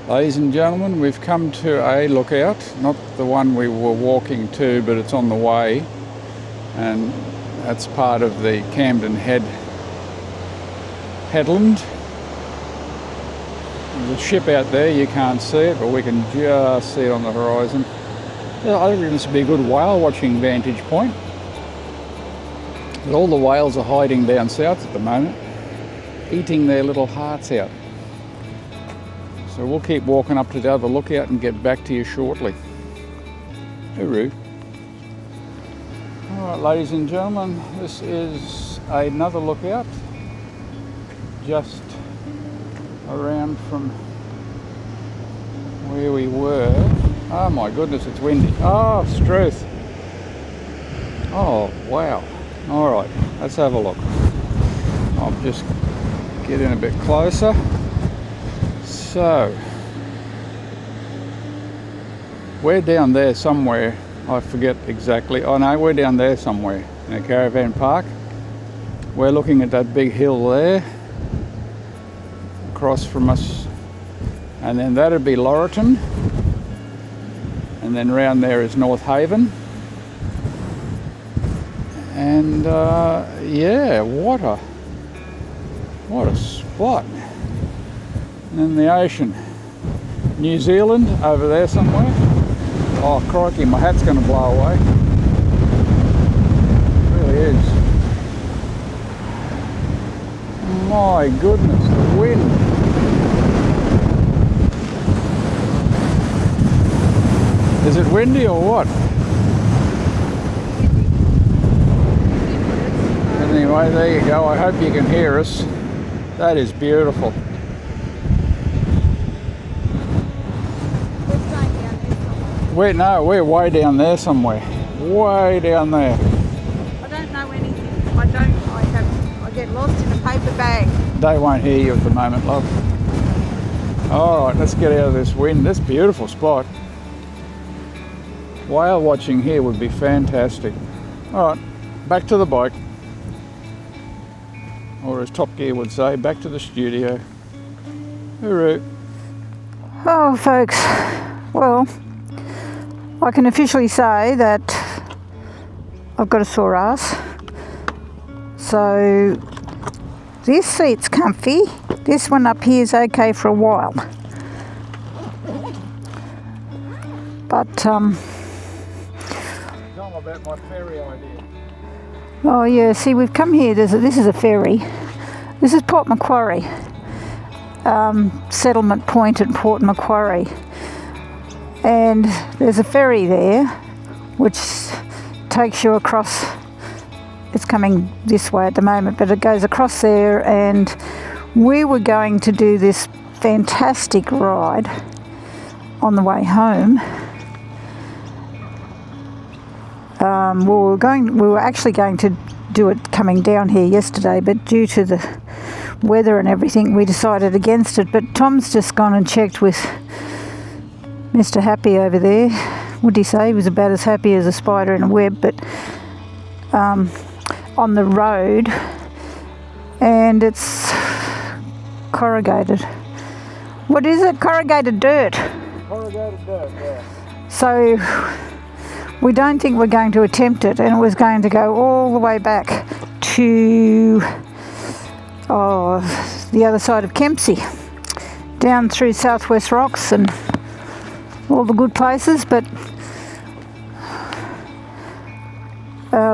Ladies and gentlemen, we've come to a lookout, not the one we were walking to, but it's on the way, and that's part of the Camden headland. There's a ship out there, you can't see it, but we can just see it on the horizon. I think this would be a good whale watching vantage point. But all the whales are hiding down south at the moment, eating their little hearts out. So we'll keep walking up to the other lookout and get back to you shortly. Hooroo. Alright, ladies and gentlemen, this is another lookout just around from where we were. Oh my goodness, it's windy. Oh, Struth. Oh, wow. Alright, let's have a look. I'll just get in a bit closer. So, we're down there somewhere. I forget exactly. Oh no, we're down there somewhere in a caravan park. We're looking at that big hill there across from us, and then that'd be Laurelton, and then round there is North Haven. And yeah, what a spot. And then the ocean. New Zealand over there somewhere. Oh crikey, my hat's going to blow away. It really is. My goodness, the wind. Is it windy or what? Anyway, there you go. I hope you can hear us. That is beautiful. We're way down there somewhere. Way down there. I don't know anything. I get lost in a paper bag. They won't hear you at the moment, love. Alright, let's get out of this wind. This beautiful spot. Whale watching here would be fantastic. Alright, back to the bike. Or as Top Gear would say, back to the studio. Hooroo. Oh, folks. Well, I can officially say that I've got a sore ass. So this seat's comfy. This one up here is okay for a while. But Tell them about my ferry idea. Oh yeah, see, we've come here. This is a ferry. This is Port Macquarie, settlement point at Port Macquarie. And there's a ferry there which takes you across. It's coming this way at the moment, but it goes across there, and we were going to do this fantastic ride on the way home. We were actually going to do it coming down here yesterday, but due to the weather and everything, we decided against it. But Tom's just gone and checked with Mr. Happy over there. Would he say he was about as happy as a spider in a web, but on the road, and it's corrugated. What is it? Corrugated dirt. Corrugated dirt, yeah. So we don't think we're going to attempt it, and it was going to go all the way back to the other side of Kempsey, down through Southwest Rocks and all the good places, but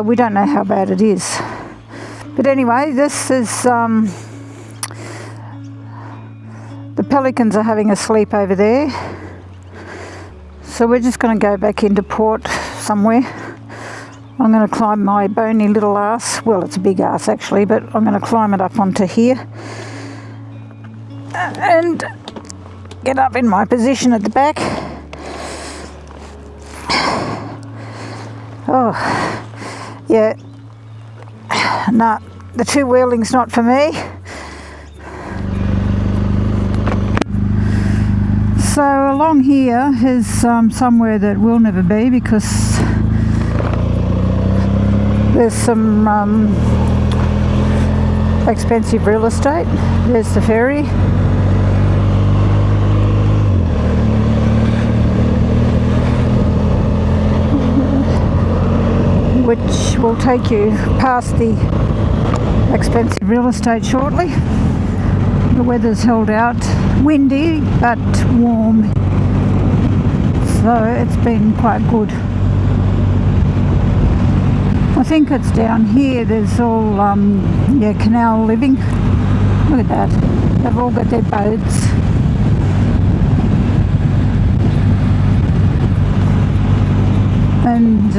we don't know how bad it is. But anyway, this is the pelicans are having a sleep over there, so we're just going to go back into port somewhere. I'm going to climb my bony little ass. Well, it's a big ass actually, but I'm going to climb it up onto here and get up in my position at the back. Oh, yeah. Nah, the two-wheeling's not for me. So along here is somewhere that we'll never be, because there's some expensive real estate. There's the ferry. will take you past the expensive real estate shortly. The weather's held out, windy but warm, so it's been quite good. I think it's down here, there's all canal living. Look at that, they've all got their boats. And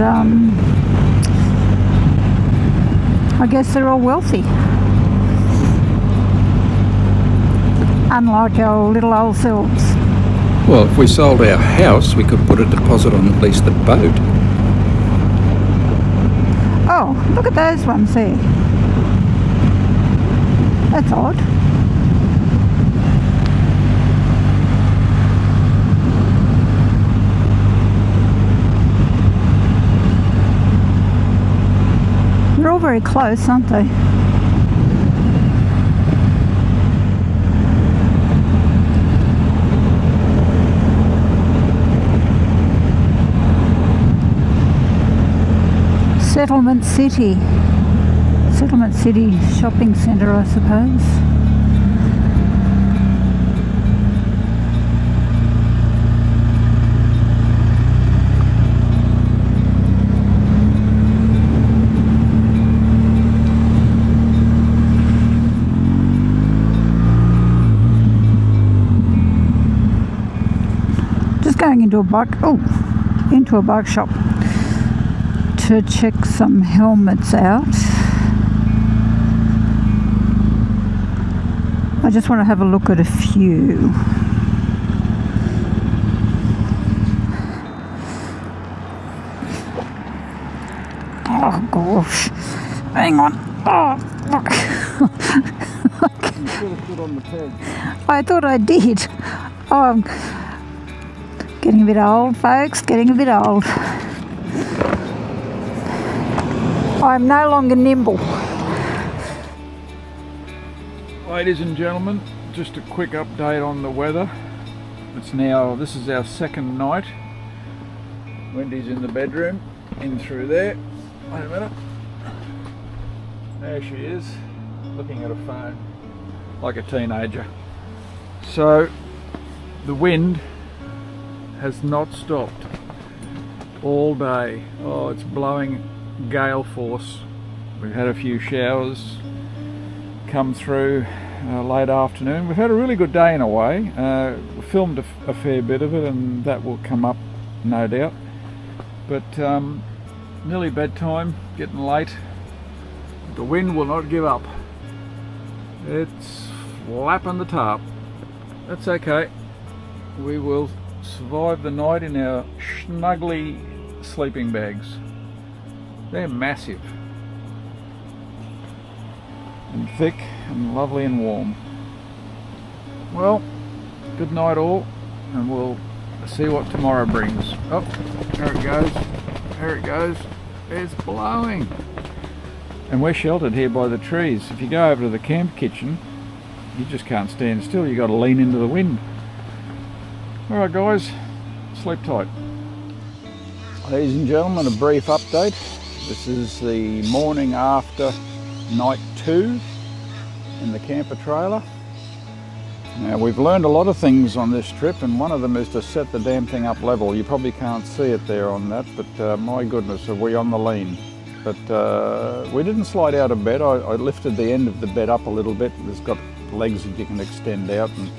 I guess they're all wealthy, unlike our little old selves. Well, if we sold our house, we could put a deposit on at least the boat. Oh, look at those ones there. That's odd. They're all very close, aren't they? Settlement City shopping centre, I suppose. Just going into a bike shop to check some helmets out. I just want to have a look at a few. Oh gosh, hang on. Oh, look. You should have put on the peg. I thought I did. Oh, I'm getting a bit old, folks, getting a bit old. I'm no longer nimble. Ladies and gentlemen, just a quick update on the weather. This is our second night. Wendy's in the bedroom, in through there. Wait a minute. There she is, looking at a phone like a teenager. So the wind has not stopped all day. Oh, it's blowing gale force. We've had a few showers come through late afternoon. We've had a really good day in a way. We filmed a fair bit of it, and that will come up no doubt. But nearly bedtime, getting late. The wind will not give up. It's flapping the tarp. That's okay. We will survive the night in our snuggly sleeping bags. They're massive and thick and lovely and warm. Well, good night all, and we'll see what tomorrow brings. Oh, there it goes. There it goes. It's blowing. And we're sheltered here by the trees. If you go over to the camp kitchen, you just can't stand still. You've got to lean into the wind. All right, guys, sleep tight. Ladies and gentlemen, a brief update. This is the morning after night 2 in the camper trailer. Now, we've learned a lot of things on this trip, and one of them is to set the damn thing up level. You probably can't see it there on that, but my goodness, are we on the lean. But we didn't slide out of bed. I lifted the end of the bed up a little bit. It's got legs that you can extend out and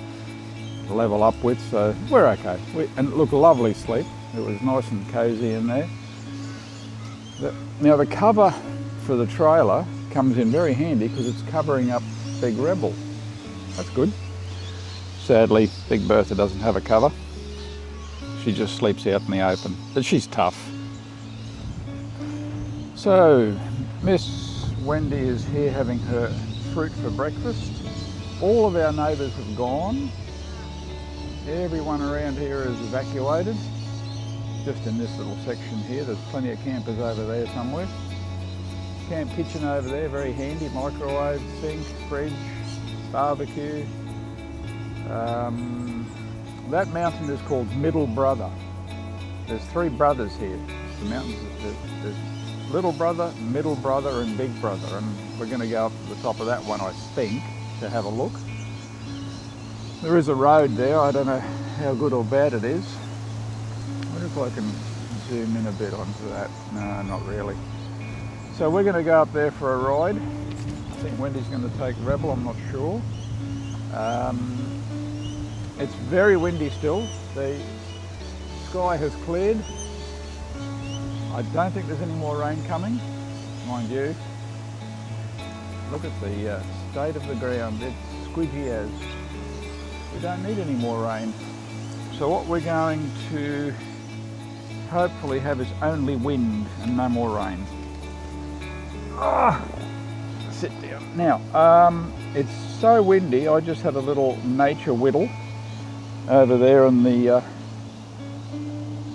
level up with, so we're okay. And look, lovely sleep. It was nice and cozy in there. Now the cover for the trailer comes in very handy because it's covering up Big Rebel. That's good. Sadly, Big Bertha doesn't have a cover. She just sleeps out in the open, but she's tough. So, Miss Wendy is here having her fruit for breakfast. All of our neighbours have gone. Everyone around here is evacuated. Just in this little section here, there's plenty of campers over there somewhere. Camp kitchen over there, very handy. Microwave, sink, fridge, barbecue. That mountain is called Middle Brother. There's 3 brothers here. The mountains, there's little brother, middle brother and big brother, and we're going to go up to the top of that one, I think, to have a look. There is a road there. I don't know how good or bad it is. I wonder if I can zoom in a bit onto that. No, not really. So we're going to go up there for a ride. I think Wendy's going to take Rebel, I'm not sure. It's very windy still. The sky has cleared. I don't think there's any more rain coming, mind you. Look at the state of the ground. It's squidgy as. We don't need any more rain. So what we're going to hopefully have is only wind and no more rain. Sit down. Now, it's so windy, I just had a little nature whittle over there on the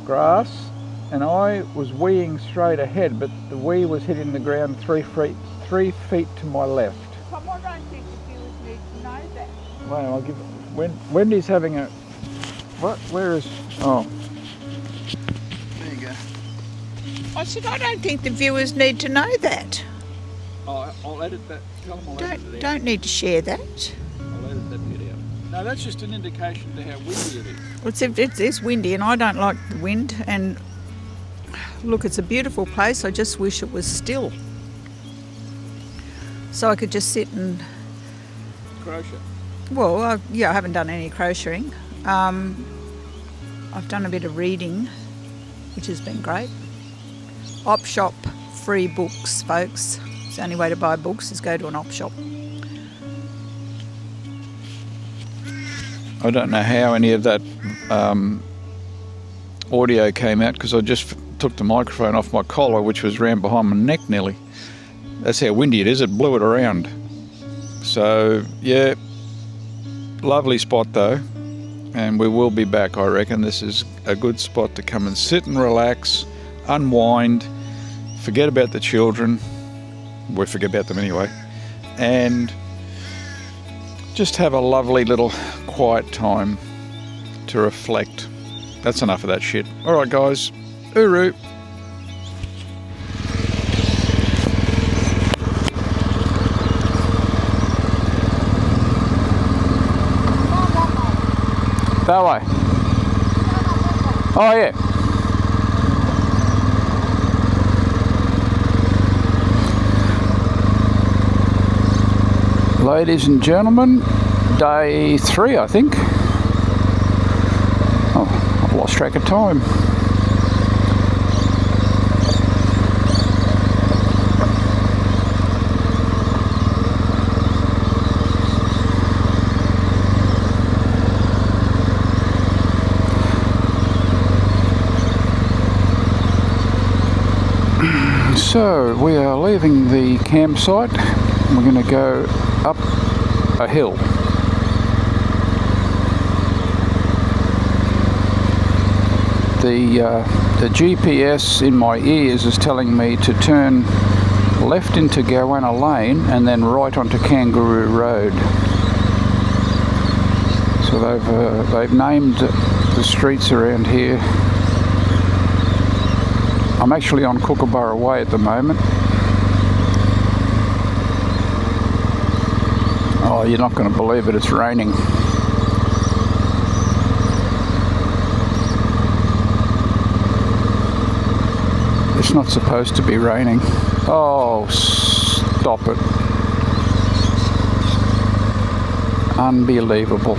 grass, and I was weeing straight ahead, but the wee was hitting the ground 3 feet to my left. Come on, I don't think the viewers need to know that. Well, I'll give Wendy's having a... What? Where is... Oh. There you go. I said, I don't think the viewers need to know that. Oh, I'll edit that. Tell them I'll edit it out. Don't need to share that. I'll edit that bit out. No, that's just an indication to how windy it is. It's windy and I don't like the wind, and look, it's a beautiful place. I just wish it was still. So I could just sit and... Crochet. Well, I haven't done any crocheting. I've done a bit of reading, which has been great. Op shop, free books, folks. It's the only way to buy books is go to an op shop. I don't know how any of that audio came out, because I just took the microphone off my collar, which was round behind my neck nearly. That's how windy it is. It blew it around. So, yeah, lovely spot though. And we will be back, I reckon. This is a good spot to come and sit and relax, unwind, forget about the children. We forget about them anyway. And just have a lovely little quiet time to reflect. That's enough of that shit. All right, guys. Uru. That way. Oh, yeah. Ladies and gentlemen, day 3, I think. Oh, I've lost track of time. So we are leaving the campsite. We're going to go up a hill. The GPS in my ears is telling me to turn left into Gowanna Lane and then right onto Kangaroo Road. So they've named the streets around here. I'm actually on Kookaburra Way at the moment. Oh, you're not going to believe it, it's raining. It's not supposed to be raining. Oh, stop it. Unbelievable.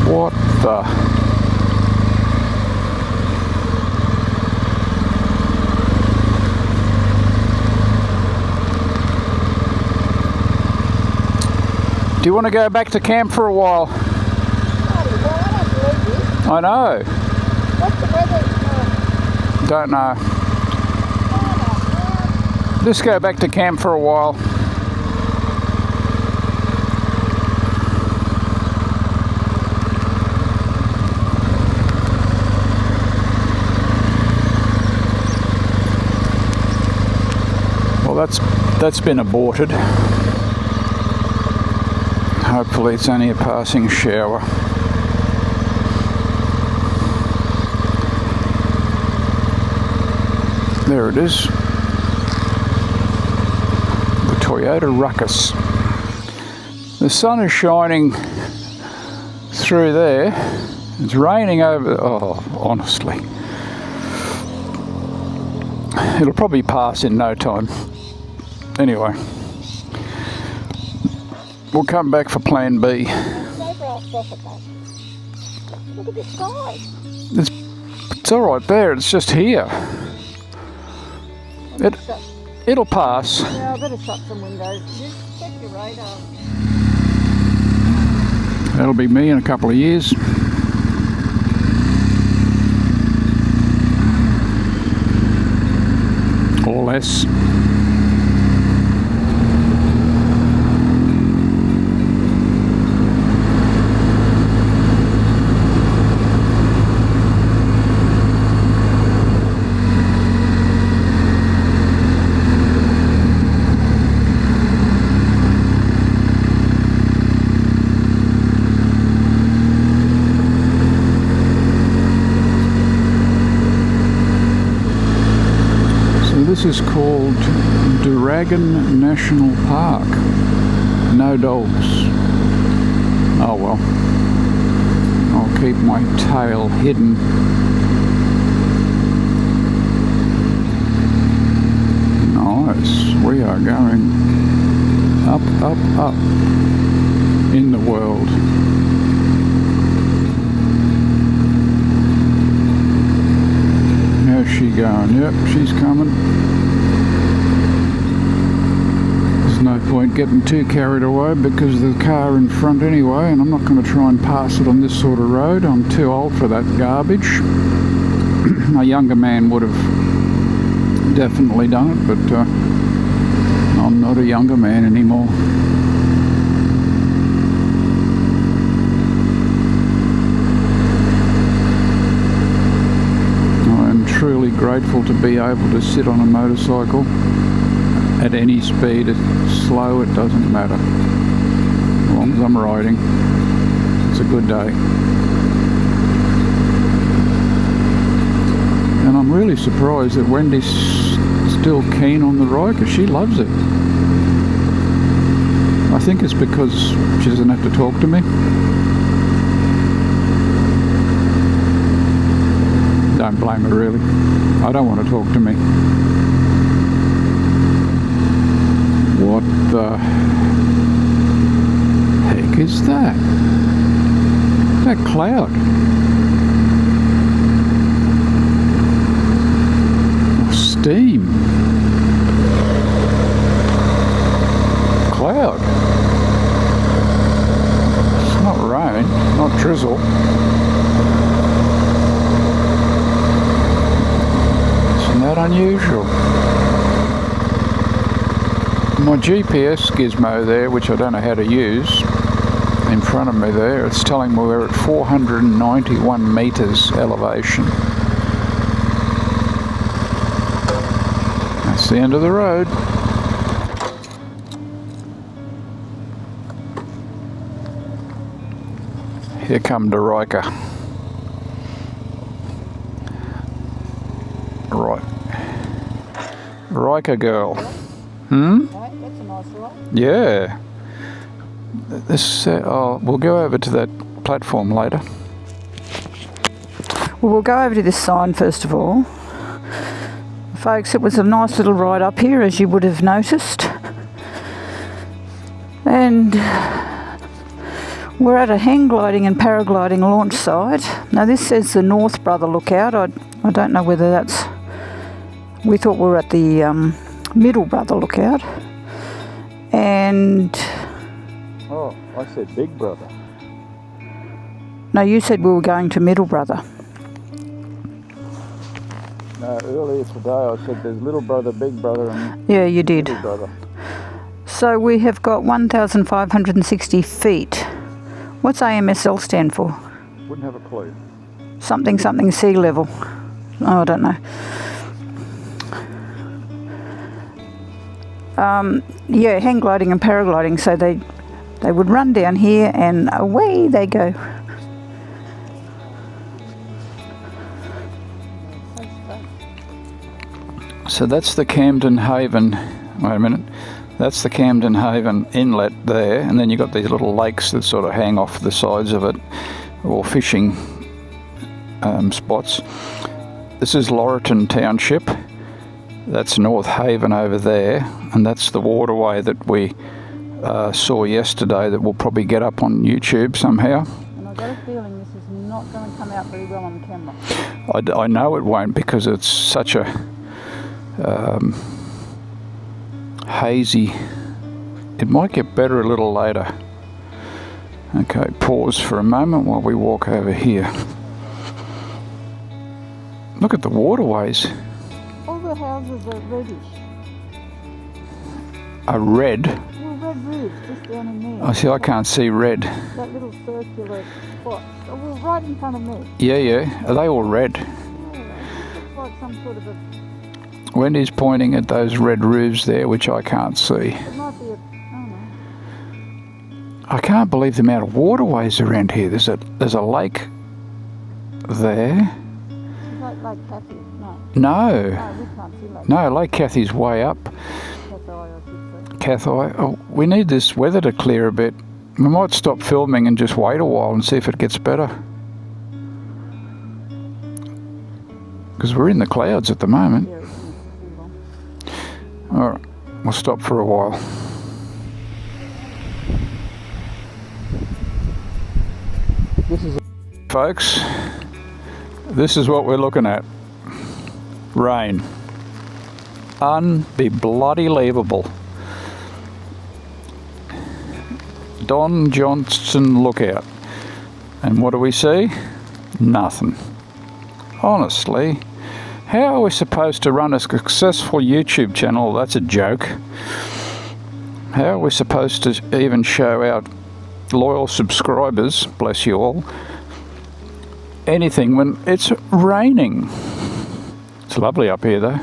What the... Do you want to go back to camp for a while? I know. What's the weather? Don't know. Just go back to camp for a while. Well, that's been aborted. Hopefully it's only a passing shower. There it is. The Toyota Ruckus. The sun is shining through there. It's raining over. Oh, honestly. It'll probably pass in no time. Anyway. We'll come back for plan B. Look at the sky. It's all right there. It's just here. It'll pass. Yeah, I better shut some windows. Just check your radar. That'll be me in a couple of years. Or less. This is called Dragon National Park. No dogs. Oh well. I'll keep my tail hidden. Nice. We are going up, up, up in the world. How's she going? Yep, she's coming. There's no point getting too carried away because there's a car in front anyway, and I'm not going to try and pass it on this sort of road. I'm too old for that garbage. A younger man would have definitely done it, but I'm not a younger man anymore. Truly grateful to be able to sit on a motorcycle at any speed. It's slow, it doesn't matter. As long as I'm riding, it's a good day. And I'm really surprised that Wendy's still keen on the ride, because she loves it. I think it's because she doesn't have to talk to me. Don't blame her, really. I don't want to talk to me. What the heck is that? That cloud? Oh, steam. Cloud. It's not rain, not drizzle. That unusual. My GPS gizmo there, which I don't know how to use, in front of me there, it's telling me we're at 491 metres elevation. That's the end of the road. Here come the Riker. Right. Riker girl. Right, that's a nice ride. Yeah. This. We'll go over to that platform later. Well, we'll go over to this sign first of all. Folks, it was a nice little ride up here, as you would have noticed. And we're at a hang gliding and paragliding launch site. Now this says the North Brother Lookout. I don't know whether that's... We thought we were at the Middle Brother Lookout. And... Oh, I said Big Brother. No, you said we were going to Middle Brother. No, earlier today I said there's Little Brother, Big Brother and Yeah, you did. Little Brother. So we have got 1,560 feet. What's AMSL stand for? Wouldn't have a clue. Something sea level. Oh, I don't know. Yeah, hang gliding and paragliding. So they they would run down here and away they go. So that's the Camden Haven, wait a minute, that's the Camden Haven inlet there, and then you've got these little lakes that sort of hang off the sides of it, or fishing spots. This is Laurelton Township, that's North Haven over there, and that's the waterway that we saw yesterday that we'll probably get up on YouTube somehow. And I've got a feeling this is not going to come out very well on camera. I know it won't, because it's such a hazy. It might get better a little later. Okay, pause for a moment while we walk over here. Look at the waterways. All the houses are reddish. Are red? Well, red roofs just down in there. I see, I can't see red. That little circular spot. Oh, well, right in front of me. Yeah. Are they all red? Yeah, it looks like some sort of a... Wendy's pointing at those red roofs there, which I can't see. It might be a... I don't know. I can't believe the amount of waterways around here. There's a lake there. Is that Lake Cathy? No. No. No, we can't see Lake No, Lake Cathy's way up. Cathy, I should say. Cathy. Oh, we need this weather to clear a bit. We might stop filming and just wait a while and see if it gets better. Because we're in the clouds at the moment. Yeah, it's too long. Alright, we'll stop for a while. This is, folks, this is what we're looking at. Rain. Unbelievable. Don Johnson Lookout. And what do we see? Nothing. Honestly, how are we supposed to run a successful YouTube channel? That's a joke. How are we supposed to even show our loyal subscribers, bless you all, anything when it's raining? It's lovely up here though.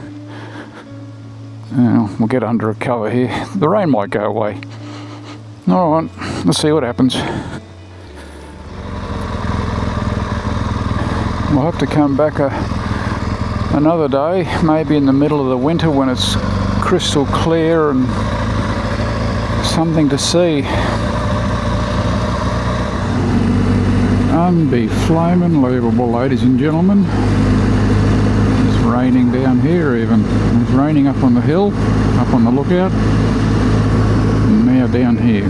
We'll get under a cover here. The rain might go away. Alright, let's see what happens. We'll have to come back another day, maybe in the middle of the winter when it's crystal clear and something to see. Unbelievable, ladies and gentlemen. It's raining down here even. It's raining up on the hill, up on the lookout, and now down here.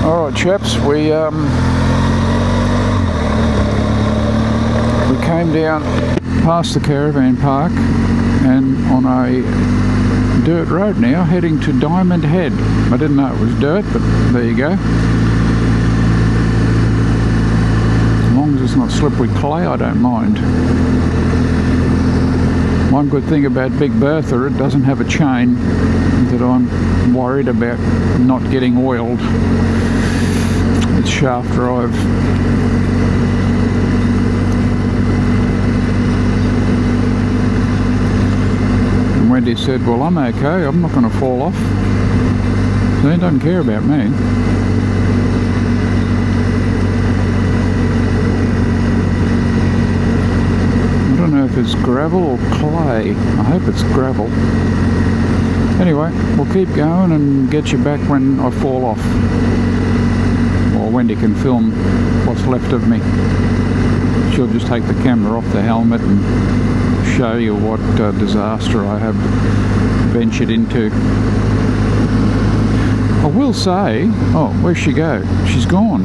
Alright chaps, we came down past the caravan park and on a dirt road now heading to Diamond Head. I didn't know it was dirt, but there you go. As long as it's not slippery clay, I don't mind. One good thing about Big Bertha, it doesn't have a chain that I'm worried about not getting oiled. It's shaft drive. Wendy said, well, I'm okay, I'm not going to fall off. So he doesn't care about me. I don't know if it's gravel or clay. I hope it's gravel. Anyway, we'll keep going and get you back when I fall off. Or Wendy can film what's left of me. She'll just take the camera off the helmet and show you what disaster I have ventured into. I will say, oh, where'd she go? She's gone.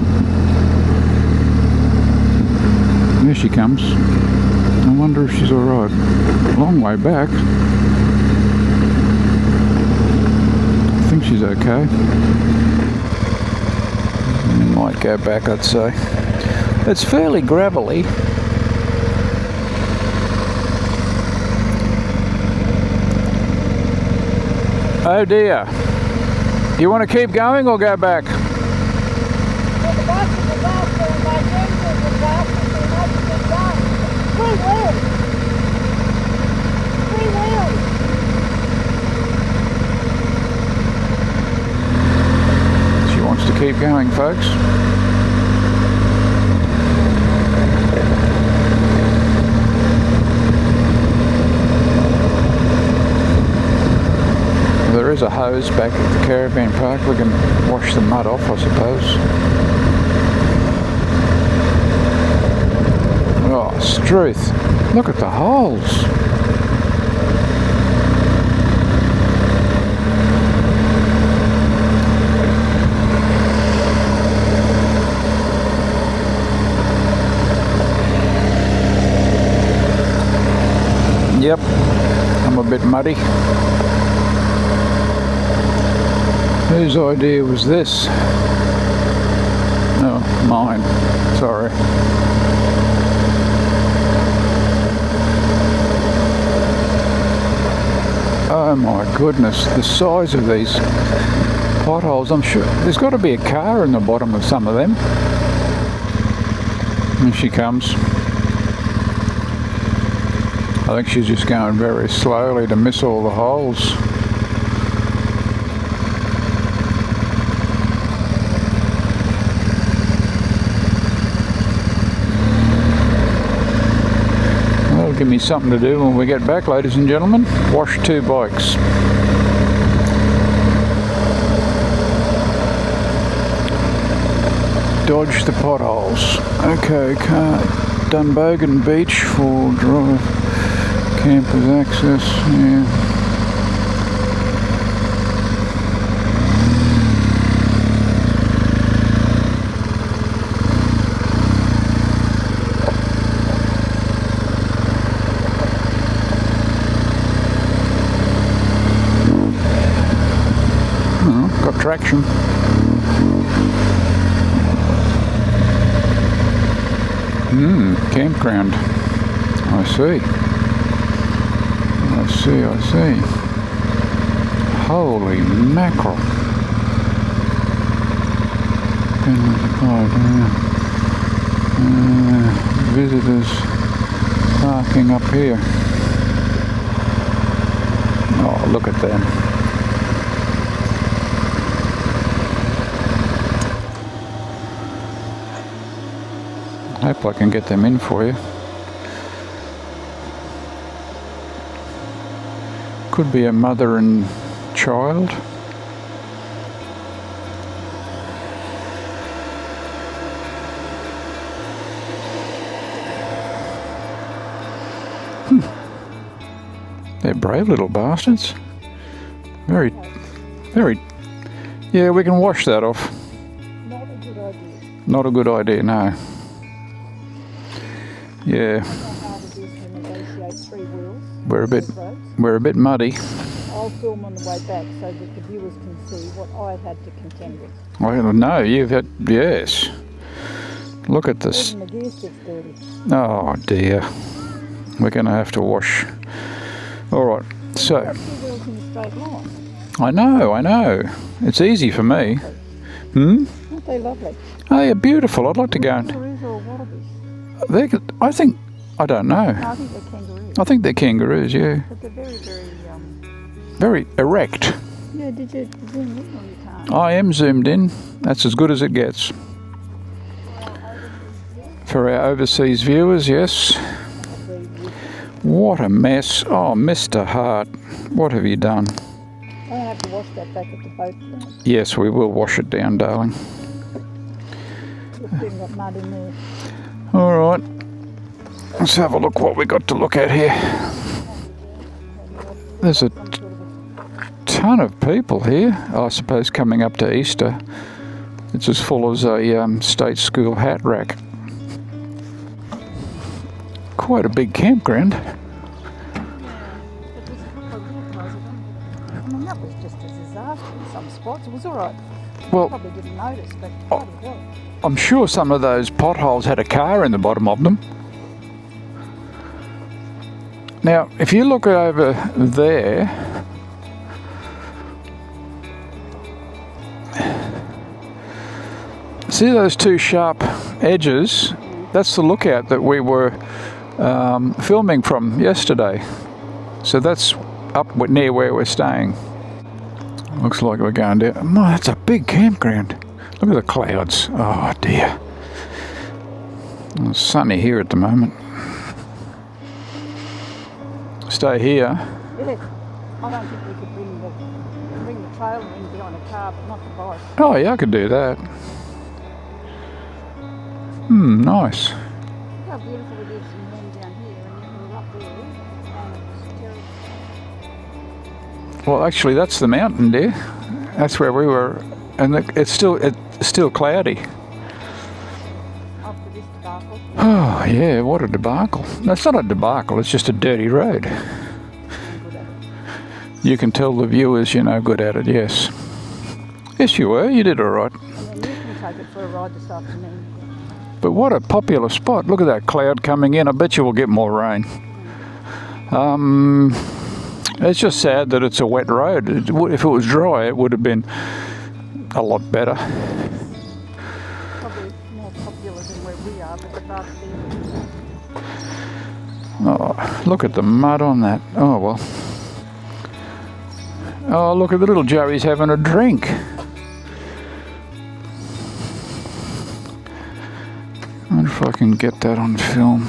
There she comes. I wonder if she's alright. Long way back. I think she's okay. Might go back, I'd say. It's fairly gravelly. Oh dear. You want to keep going or go back? Well, the bus is a disaster and my dreams are a disaster, so we might just keep going. Three wheels! Three wheels! going, folks. There is a hose back at the caravan park. We can wash the mud off, I suppose. Oh, Struth. Look at the holes. Yep, I'm a bit muddy. Whose idea was this? Oh, mine. Sorry. Oh my goodness, the size of these potholes. I'm sure there's got to be a car in the bottom of some of them. And she comes. I think she's just going very slowly to miss all the holes. That'll give me something to do when we get back, ladies and gentlemen. Wash 2 bikes. Dodge the potholes. Okay, Dunbogan Beach for drive. Campers access, yeah. Oh, got traction. Campground. I see. I see. Holy mackerel. Visitors parking up here. Oh, look at them. Hope I can get them in for you. Could be a mother and child. They're brave little bastards. Very. Yeah, we can wash that off. Not a good idea. Not a good idea, no. Yeah. We're a bit muddy. I'll film on the way back so that the viewers can see what I've had to contend with. Well, no, you've had, yes. Look at this. Even the gear stick's dirty. Oh dear. We're going to have to wash. All right, so. I've got 2 wheels in a straight line. I know. It's easy for me. Aren't they lovely? Oh, they're beautiful. I'd like to go and. Kangaroos or wallabies? I don't know. No, I think they're kangaroos. I think they're kangaroos, yeah. But they're very, Very erect. Yeah, did you zoom in or you can't? I am zoomed in. That's as good as it gets. For our overseas viewers, yes. What a mess. Oh, Mr. Hart, what have you done? I'm going to have to wash that back at the boat ramp. Yes, we will wash it down, darling. We've still got mud in there. All right. Let's have a look what we got to look at here. There's a ton of people here, I suppose, coming up to Easter. It's as full as a state school hat rack. Quite a big campground. Yeah, but there's a couple of little cars. I mean, that was just a disaster in some spots. It was all right. Well, Probably didn't notice, but bloody hell. I'm sure some of those potholes had a car in the bottom of them. Now, if you look over there, see those 2 sharp edges? That's the lookout that we were filming from yesterday. So that's up near where we're staying. Looks like we're going down. Oh, that's a big campground. Look at the clouds. Oh dear. It's sunny here at the moment. Stay here. Yeah. I don't think we could bring the trailer in behind a car, but not the bike. Oh yeah, I could do that. Nice. Look how beautiful it is and then down here, and we're up there, and it's terrible. Well, actually, that's the mountain there. That's where we were, and it's still cloudy. After this debacle. Oh yeah, what a debacle! That's not a debacle. It's just a dirty road. You can tell the viewers you're no good at it. Yes. Yes, you were. You did all right. And then you can take it for a ride this afternoon. But what a popular spot. Look at that cloud coming in. I bet you will get more rain. It's just sad that it's a wet road. If it was dry, it would have been a lot better. Probably more popular than where we are, but the bus Oh, look at the mud on that. Oh, well. Oh, look at the little Joey's having a drink. I wonder if I can get that on film.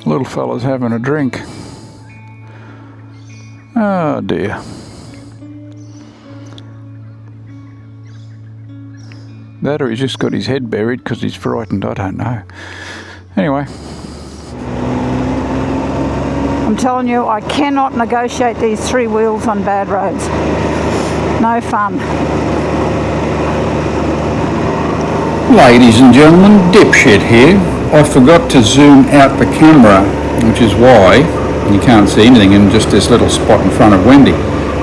Little fella's having a drink. Oh dear. That or he's just got his head buried because he's frightened, I don't know. Anyway. I'm telling you, I cannot negotiate these three wheels on bad roads. No fun. Ladies and gentlemen, dipshit here. I forgot to zoom out the camera, which is why you can't see anything in just this little spot in front of Wendy.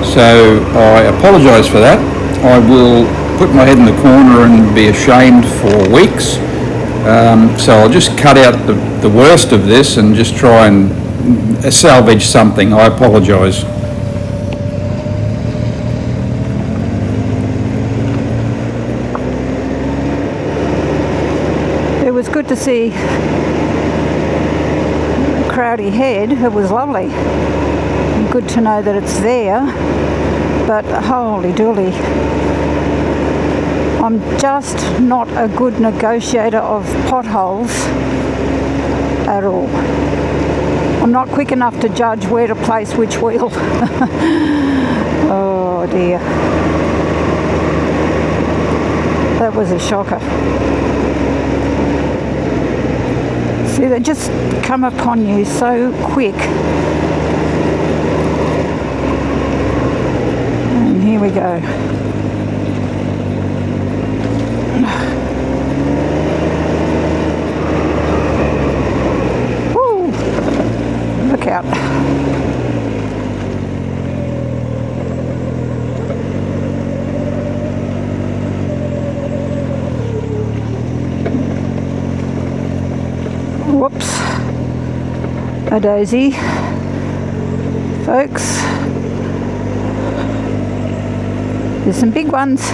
So I apologise for that. I will put my head in the corner and be ashamed for weeks. So I'll just cut out the worst of this and just try and salvage something. I apologise. It was good to see Crowdy Head. It was lovely. Good to know that it's there. But holy dooly. I'm just not a good negotiator of potholes at all. I'm not quick enough to judge where to place which wheel. Oh dear. That was a shocker. See, they just come upon you so quick. And here we go. Woo! Look out. Whoops. A daisy, folks. There's some big ones.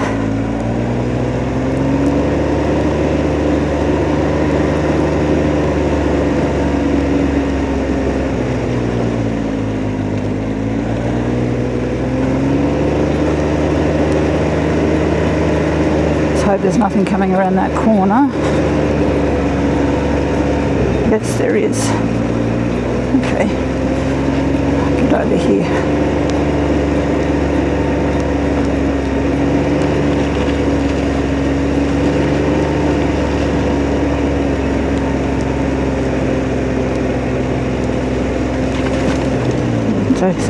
Let's hope there's nothing coming around that corner. Yes, there is. Okay. Get over here. Jeez.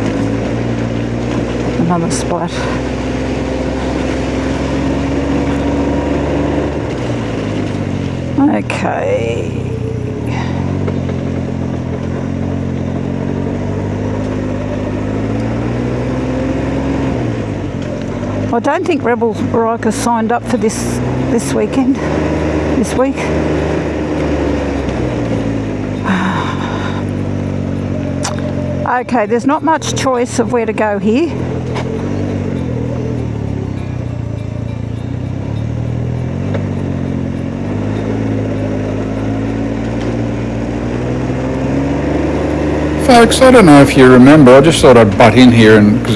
Another splat. Okay. I don't think Rebel Riker signed up for this week. Okay, there's not much choice of where to go here. Folks, I don't know if you remember, I just thought I'd butt in here, and because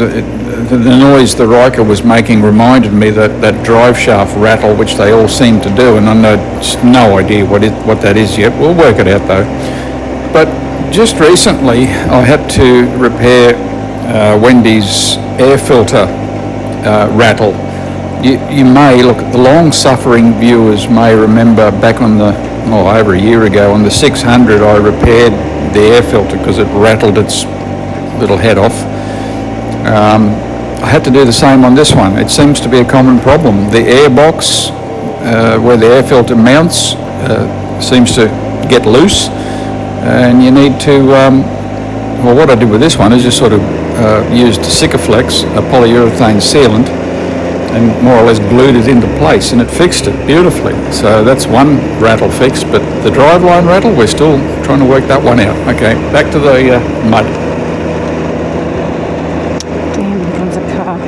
the noise the Riker was making reminded me that drive shaft rattle, which they all seem to do, and I know no idea what that is yet. We'll work it out though. But just recently, I had to repair Wendy's air filter rattle. You may look, the long-suffering viewers may remember back on over a year ago on the 600, I repaired the air filter because it rattled its little head off. I had to do the same on this one. It seems to be a common problem. The air box where the air filter mounts seems to get loose, and you need to, well, what I did with this one is just sort of used Sikaflex, a polyurethane sealant, and more or less glued it into place, and it fixed it beautifully. So that's one rattle fixed, but the driveline rattle, we're still trying to work that one out. Okay, back to the mud. Damn, here comes a car.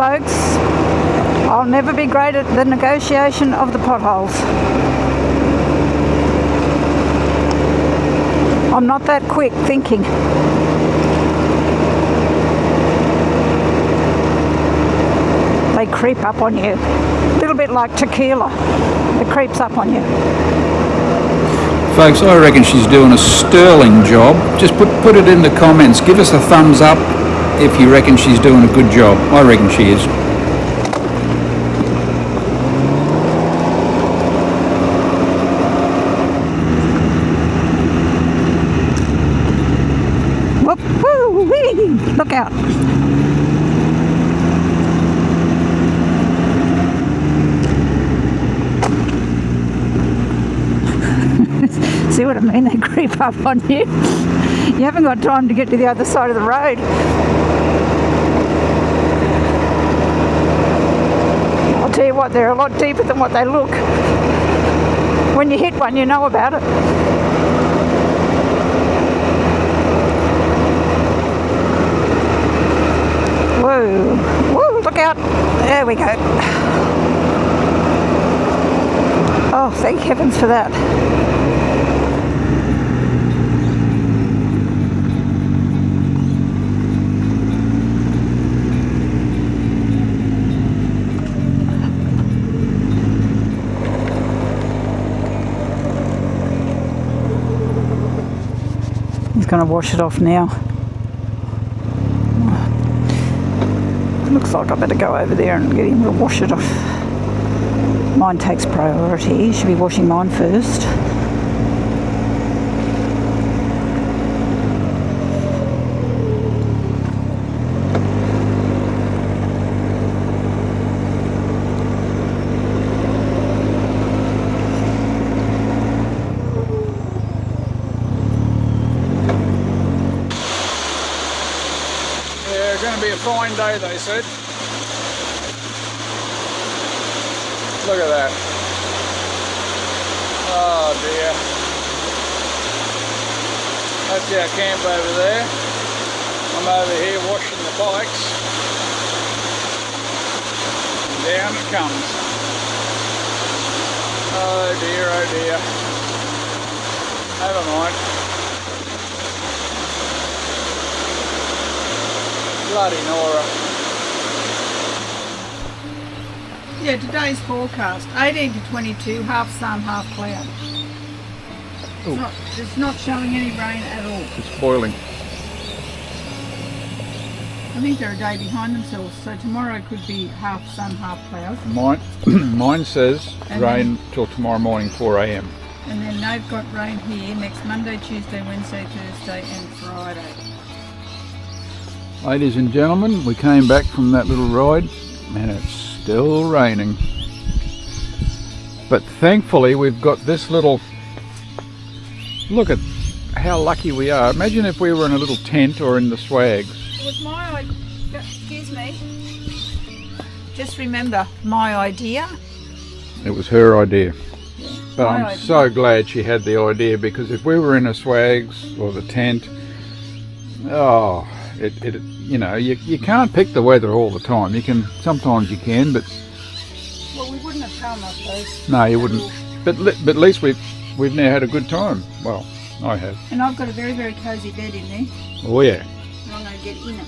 Folks, I'll never be great at the negotiation of the potholes. I'm not that quick thinking. They creep up on you. A little bit like tequila. It creeps up on you. Folks, I reckon she's doing a sterling job. Just put it in the comments. Give us a thumbs up if you reckon she's doing a good job. I reckon she is. Whoop, woo, wee, look out. See what I mean? They creep up on you. You haven't got time to get to the other side of the road. I'll tell you what, they're a lot deeper than what they look. When you hit one, you know about it. Whoa, whoa, look out. There we go. Oh, thank heavens for that. He's going to wash it off now. Looks like I better go over there and get him to wash it off. Mine takes priority. Should be washing mine first. Yeah, going to be a fine day, they said. Look at that. Oh dear. That's our camp over there. I'm over here washing the bikes. And down it comes. Oh dear, oh dear. Never mind. Bloody Nora. Yeah, today's forecast, 18 to 22, half sun, half cloud. It's not showing any rain at all. It's boiling. I think they're a day behind themselves, so tomorrow could be half sun, half cloud. Mine says And rain till tomorrow morning 4 a.m. And then they've got rain here next Monday, Tuesday, Wednesday, Thursday and Friday. Ladies and gentlemen, we came back from that little ride and it's still raining. But thankfully we've got this little, look at how lucky we are. Imagine if we were in a little tent or in the swags. It was my idea. Excuse me. Just remember, my idea. It was her idea. But My I'm idea. so glad she had the idea, because if we were in a swags or the tent, oh, you know, you can't pick the weather all the time. Sometimes you can, but Well, we wouldn't have come, I suppose. no, you wouldn't. But at least we've now had a good time. Well, I have. And I've got a very, very cosy bed in there. Oh yeah, And I'm going to get in it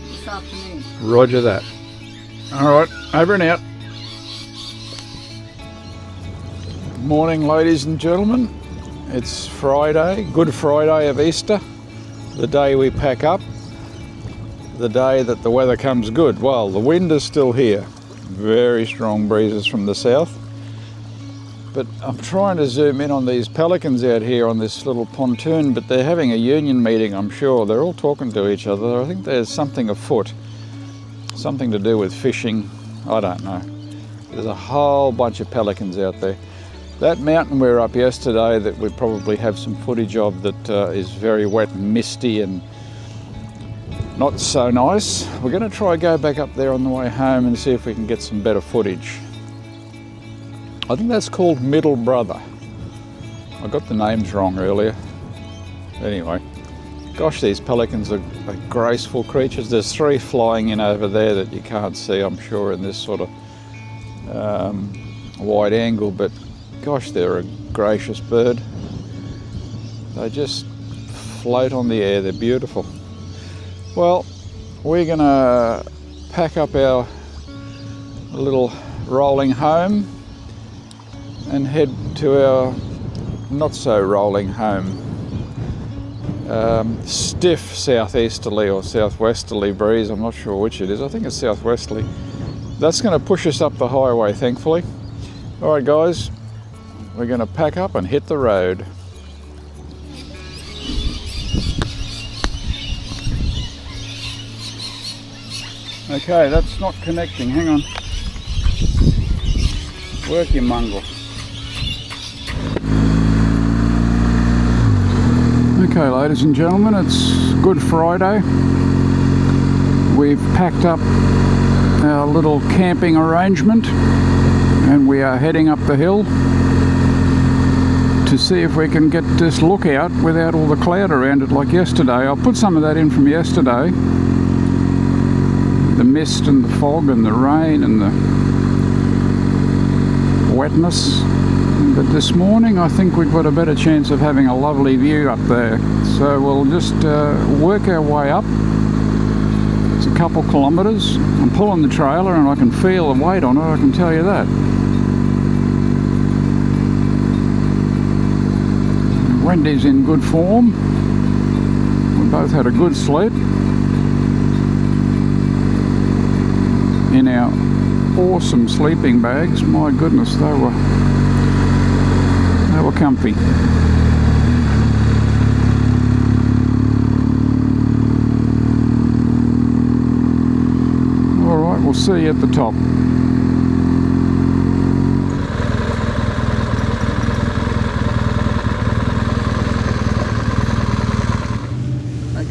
this afternoon. Roger that. All right, over and out. Morning, ladies and gentlemen. It's Friday, Good Friday of Easter, the day we pack up, the day that the weather comes good. Well, the wind is still here, very strong breezes from the south, but I'm trying to zoom in on these pelicans out here on this little pontoon, but they're having a union meeting, I'm sure. They're all talking to each other. I think there's something afoot, something to do with fishing, I don't know. There's a whole bunch of pelicans out there. That mountain we were up yesterday that we probably have some footage of that is very wet and misty and not so nice. We're going to try go back up there on the way home and see if we can get some better footage. I think that's called Middle Brother. I got the names wrong earlier. Anyway, gosh, these pelicans are graceful creatures. There's 3 flying in over there that you can't see, I'm sure, in this sort of wide angle, but gosh, they're a gracious bird. They just float on the air. They're beautiful. Well, we're gonna pack up our little rolling home and head to our not so rolling home. Stiff southeasterly or southwesterly breeze. I'm not sure which it is. I think it's southwesterly. That's going to push us up the highway, thankfully. All right, guys. We're going to pack up and hit the road. Okay, that's not connecting. Hang on. Work, you mongrel. Okay, ladies and gentlemen, it's Good Friday. We've packed up our little camping arrangement and we are heading up the hill to see if we can get this lookout without all the cloud around it like yesterday. I'll put some of that in from yesterday. The mist and the fog and the rain and the wetness. But this morning I think we've got a better chance of having a lovely view up there. So we'll just work our way up. It's a couple kilometres. I'm pulling the trailer and I can feel the weight on it, I can tell you that. Wendy's in good form. We both had a good sleep in our awesome sleeping bags. My goodness, they were comfy. All right, we'll see you at the top.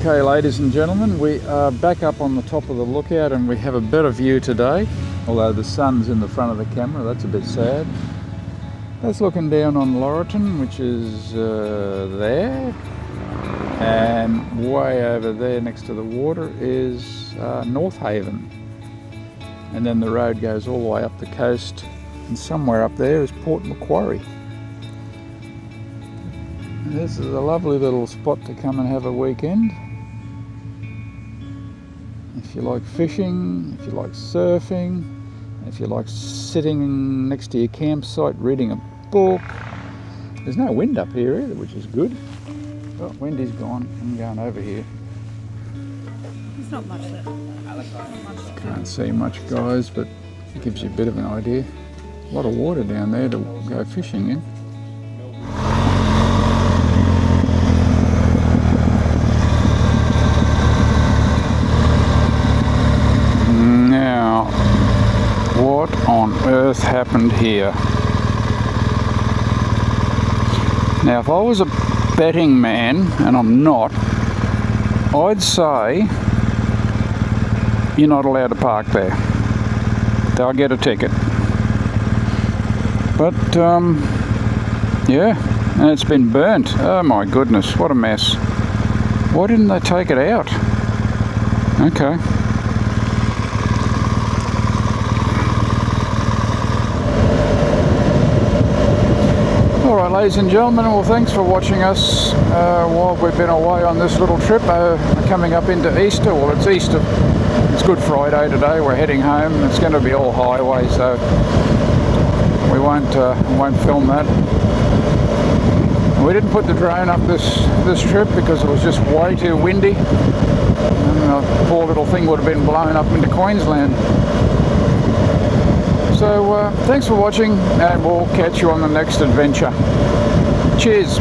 Okay, ladies and gentlemen, we are back up on the top of the lookout and we have a better view today, although the sun's in the front of the camera. That's a bit sad. That's looking down on Laurelton, which is there, and way over there next to the water is North Haven, and then the road goes all the way up the coast, and somewhere up there is Port Macquarie. And this is a lovely little spot to come and have a weekend. If you like fishing, if you like surfing, if you like sitting next to your campsite reading a book. There's no wind up here either, which is good. Oh, Wendy's gone. I'm going over here. There's not much left. Can't see much, guys, but it gives you a bit of an idea. A lot of water down there to go fishing in. happened here. Now, if I was a betting man, and I'm not, I'd say you're not allowed to park there. They'll get a ticket. But, yeah, and it's been burnt. Oh my goodness, what a mess. Why didn't they take it out? Okay. Alright, ladies and gentlemen, well, thanks for watching us while we've been away on this little trip. Coming up into Easter. Well, it's Easter. It's Good Friday today. We're heading home. It's going to be all highway, so we won't film that. We didn't put the drone up this trip because it was just way too windy, and the poor little thing would have been blown up into Queensland. So thanks for watching, and we'll catch you on the next adventure. Cheers.